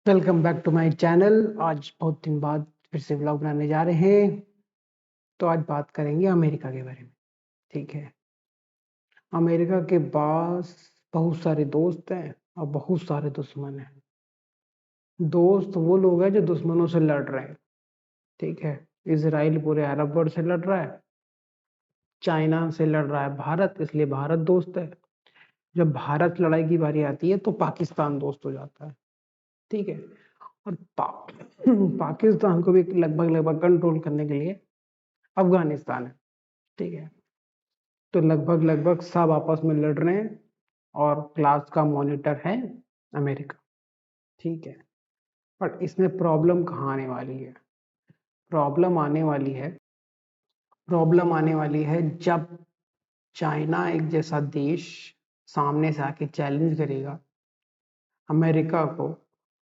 Welcome back to my channel. आज बहुत दिन बाद फिर से व्लॉग बनाने जा रहे हैं। तो आज बात करेंगे अमेरिका के बारे में। ठीक है। अमेरिका के पास बहुत सारे दोस्त हैं और बहुत सारे दुश्मन हैं। दोस्त वो लोग हैं जो दुश्मनों से लड़ रहे हैं। ठीक है। इसराइल पूरे अरब वर्ल्ड से लड़ रहा है। चाइना से लड़ रहा है भारत, इसलिए भारत दोस्त है। जब भारत लड़ाई की बारी आती है तो पाकिस्तान दोस्त हो जाता है। ठीक है। और पाकिस्तान को भी लगभग लगभग कंट्रोल करने के लिए अफगानिस्तान है। ठीक है। तो लगभग लगभग सब आपस में लड़ रहे हैं और क्लास का मॉनिटर है अमेरिका। ठीक है। पर इसमें प्रॉब्लम कहाँ आने वाली है? प्रॉब्लम आने वाली है प्रॉब्लम आने वाली है जब चाइना एक जैसा देश सामने से आके चैलेंज करेगा अमेरिका को,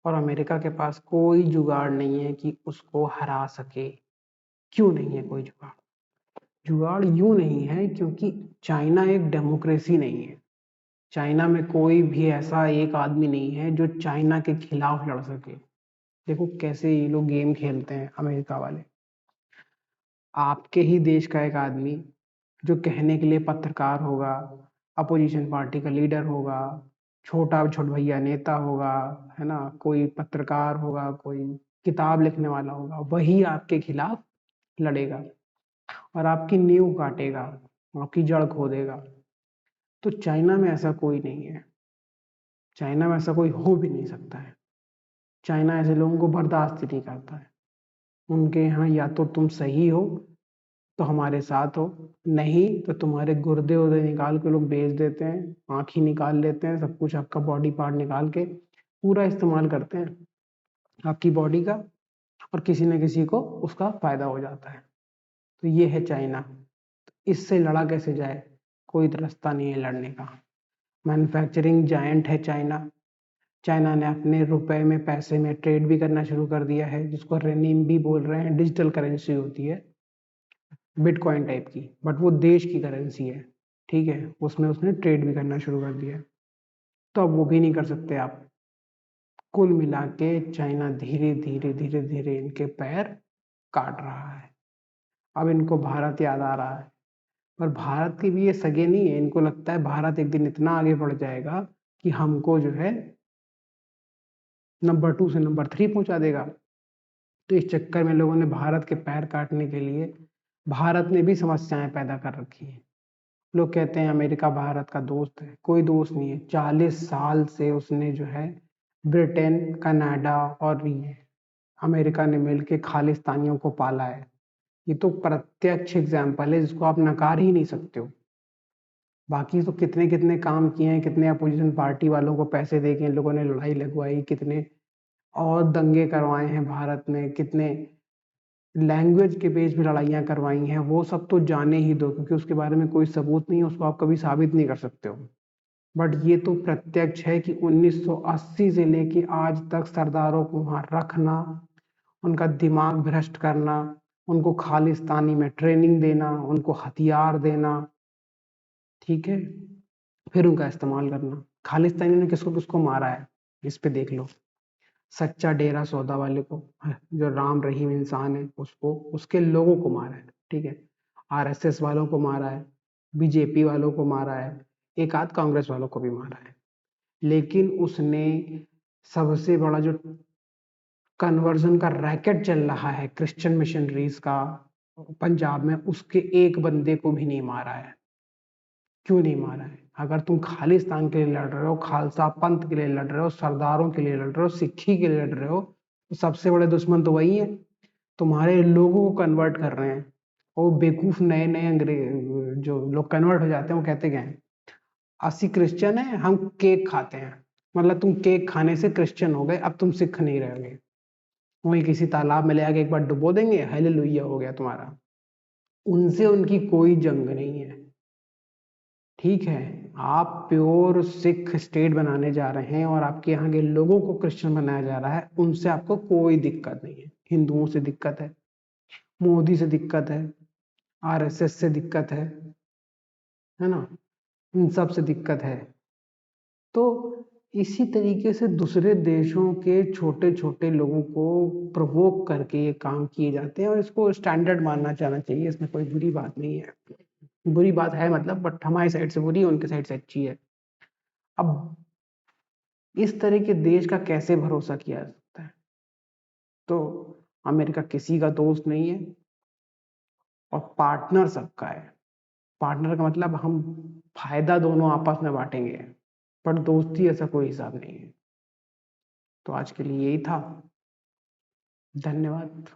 और अमेरिका के पास कोई जुगाड़ नहीं है कि उसको हरा सके। क्यों नहीं है कोई जुगाड़? जुगाड़ यूं नहीं है क्योंकि चाइना एक डेमोक्रेसी नहीं है। चाइना में कोई भी ऐसा एक आदमी नहीं है जो चाइना के खिलाफ लड़ सके। देखो कैसे ये लोग गेम खेलते हैं अमेरिका वाले। आपके ही देश का एक आदमी जो कहने के लिए पत्रकार होगा, अपोजिशन पार्टी का लीडर होगा, छोट भैया नेता होगा, है ना, कोई पत्रकार होगा, कोई किताब लिखने वाला होगा, वही आपके खिलाफ लड़ेगा और आपकी नींव काटेगा, आपकी जड़ खोदेगा। तो चाइना में ऐसा कोई नहीं है। चाइना में ऐसा कोई हो भी नहीं सकता है। चाइना ऐसे लोगों को बर्दाश्त ही नहीं करता है। उनके यहाँ या तो तुम सही हो तो हमारे साथ हो, नहीं तो तुम्हारे गुर्दे उर्दे निकाल के लोग बेच देते हैं, आँख ही निकाल लेते हैं, सब कुछ आपका बॉडी पार्ट निकाल के पूरा इस्तेमाल करते हैं आपकी बॉडी का, और किसी न किसी को उसका फायदा हो जाता है। तो ये है चाइना। इससे लड़ा कैसे जाए? कोई रास्ता नहीं है लड़ने का। मैन्युफैक्चरिंग जायंट है चाइना। चाइना ने अपने रुपए में, पैसे में ट्रेड भी करना शुरू कर दिया है, जिसको रेनिम्बी बोल रहे हैं। डिजिटल करेंसी होती है, बिटकॉइन टाइप की, बट वो देश की करेंसी है। ठीक है। उसमें उसने ट्रेड भी करना शुरू कर दिया है। तो अब वो भी नहीं कर सकते आप। कुल मिला के चाइना धीरे धीरे धीरे धीरे इनके पैर काट रहा है। अब इनको भारत याद आ रहा है। पर भारत के भी ये सगे नहीं है। इनको लगता है भारत एक दिन इतना आगे बढ़ जाएगा कि हमको जो है नंबर 2 से नंबर 3 पहुंचा देगा। तो इस चक्कर में लोगों ने भारत के पैर काटने के लिए भारत ने भी समस्याएं पैदा कर रखी हैं। लोग कहते हैं अमेरिका भारत का दोस्त है। कोई दोस्त नहीं है। 40 साल से उसने जो है ब्रिटेन, कनाडा और ये अमेरिका ने मिलकर खालिस्तानियों को पाला है। ये तो प्रत्यक्ष एग्जाम्पल है जिसको आप नकार ही नहीं सकते हो। बाकी तो कितने कितने काम किए हैं, कितने अपोजिशन पार्टी वालों को पैसे दे के इन लोगों ने लड़ाई लगवाई, कितने और दंगे करवाए हैं भारत में, कितने लैंग्वेज के बेस पे लड़ाइयाँ करवाई हैं। वो सब तो जाने ही दो, क्योंकि उसके बारे में कोई सबूत नहीं है, उसको आप कभी साबित नहीं कर सकते हो। बट ये तो प्रत्यक्ष है कि 1980 से लेके आज तक सरदारों को वहां रखना, उनका दिमाग भ्रष्ट करना, उनको खालिस्तानी में ट्रेनिंग देना, उनको हथियार देना, ठीक है, फिर उनका इस्तेमाल करना। खालिस्तानी ने किसको किसको मारा है इस पे देख लो। सच्चा डेरा सौदा वाले को, जो राम रहीम इंसान है, उसको, उसके लोगों को मारा है। ठीक है। आरएसएस वालों को मारा है, बीजेपी वालों को मारा है, एक आध कांग्रेस वालों को भी मारा है। लेकिन उसने सबसे बड़ा जो कन्वर्जन का रैकेट चल रहा है क्रिश्चियन मिशनरीज का पंजाब में, उसके एक बंदे को भी नहीं मारा है। क्यों नहीं मारा है? अगर तुम खालिस्तान के लिए लड़ रहे हो, खालसा पंथ के लिए लड़ रहे हो, सरदारों के लिए लड़ रहे हो, सिक्खी के लिए लड़ रहे हो, तो सबसे बड़े दुश्मन तो वही है। तुम्हारे लोगों को कन्वर्ट कर रहे हैं। वो बेवकूफ नए नए अंग्रेज जो लोग कन्वर्ट हो जाते हैं, वो कहते क्या है, 80 क्रिश्चियन है, हम केक खाते हैं। मतलब तुम केक खाने से क्रिश्चियन हो गए, अब तुम सिख नहीं रहोगे। वही किसी तालाब में ले आके एक बार डुबो देंगे, हालेलुया हो गया तुम्हारा। उनसे उनकी कोई जंग नहीं है। ठीक है। आप प्योर सिख स्टेट बनाने जा रहे हैं और आपके यहाँ के लोगों को क्रिश्चियन बनाया जा रहा है, उनसे आपको कोई दिक्कत नहीं है। हिंदुओं से दिक्कत है, मोदी से दिक्कत है, आरएसएस से दिक्कत है ना, इन सब से दिक्कत है। तो इसी तरीके से दूसरे देशों के छोटे-छोटे लोगों को प्रोवोक करके ये काम किए जाते हैं और इसको स्टैंडर्ड मानना जाना चाहिए, इसमें कोई बुरी बात नहीं है। बुरी बात है मतलब बट हमारी साइड से बुरी है, उनकी साइड से अच्छी है। अब इस तरह के देश का कैसे भरोसा किया जा सकता है? तो अमेरिका किसी का दोस्त नहीं है और पार्टनर सबका है। पार्टनर का मतलब हम फायदा दोनों आपस में बांटेंगे, पर दोस्ती ऐसा कोई हिसाब नहीं है। तो आज के लिए यही था। धन्यवाद।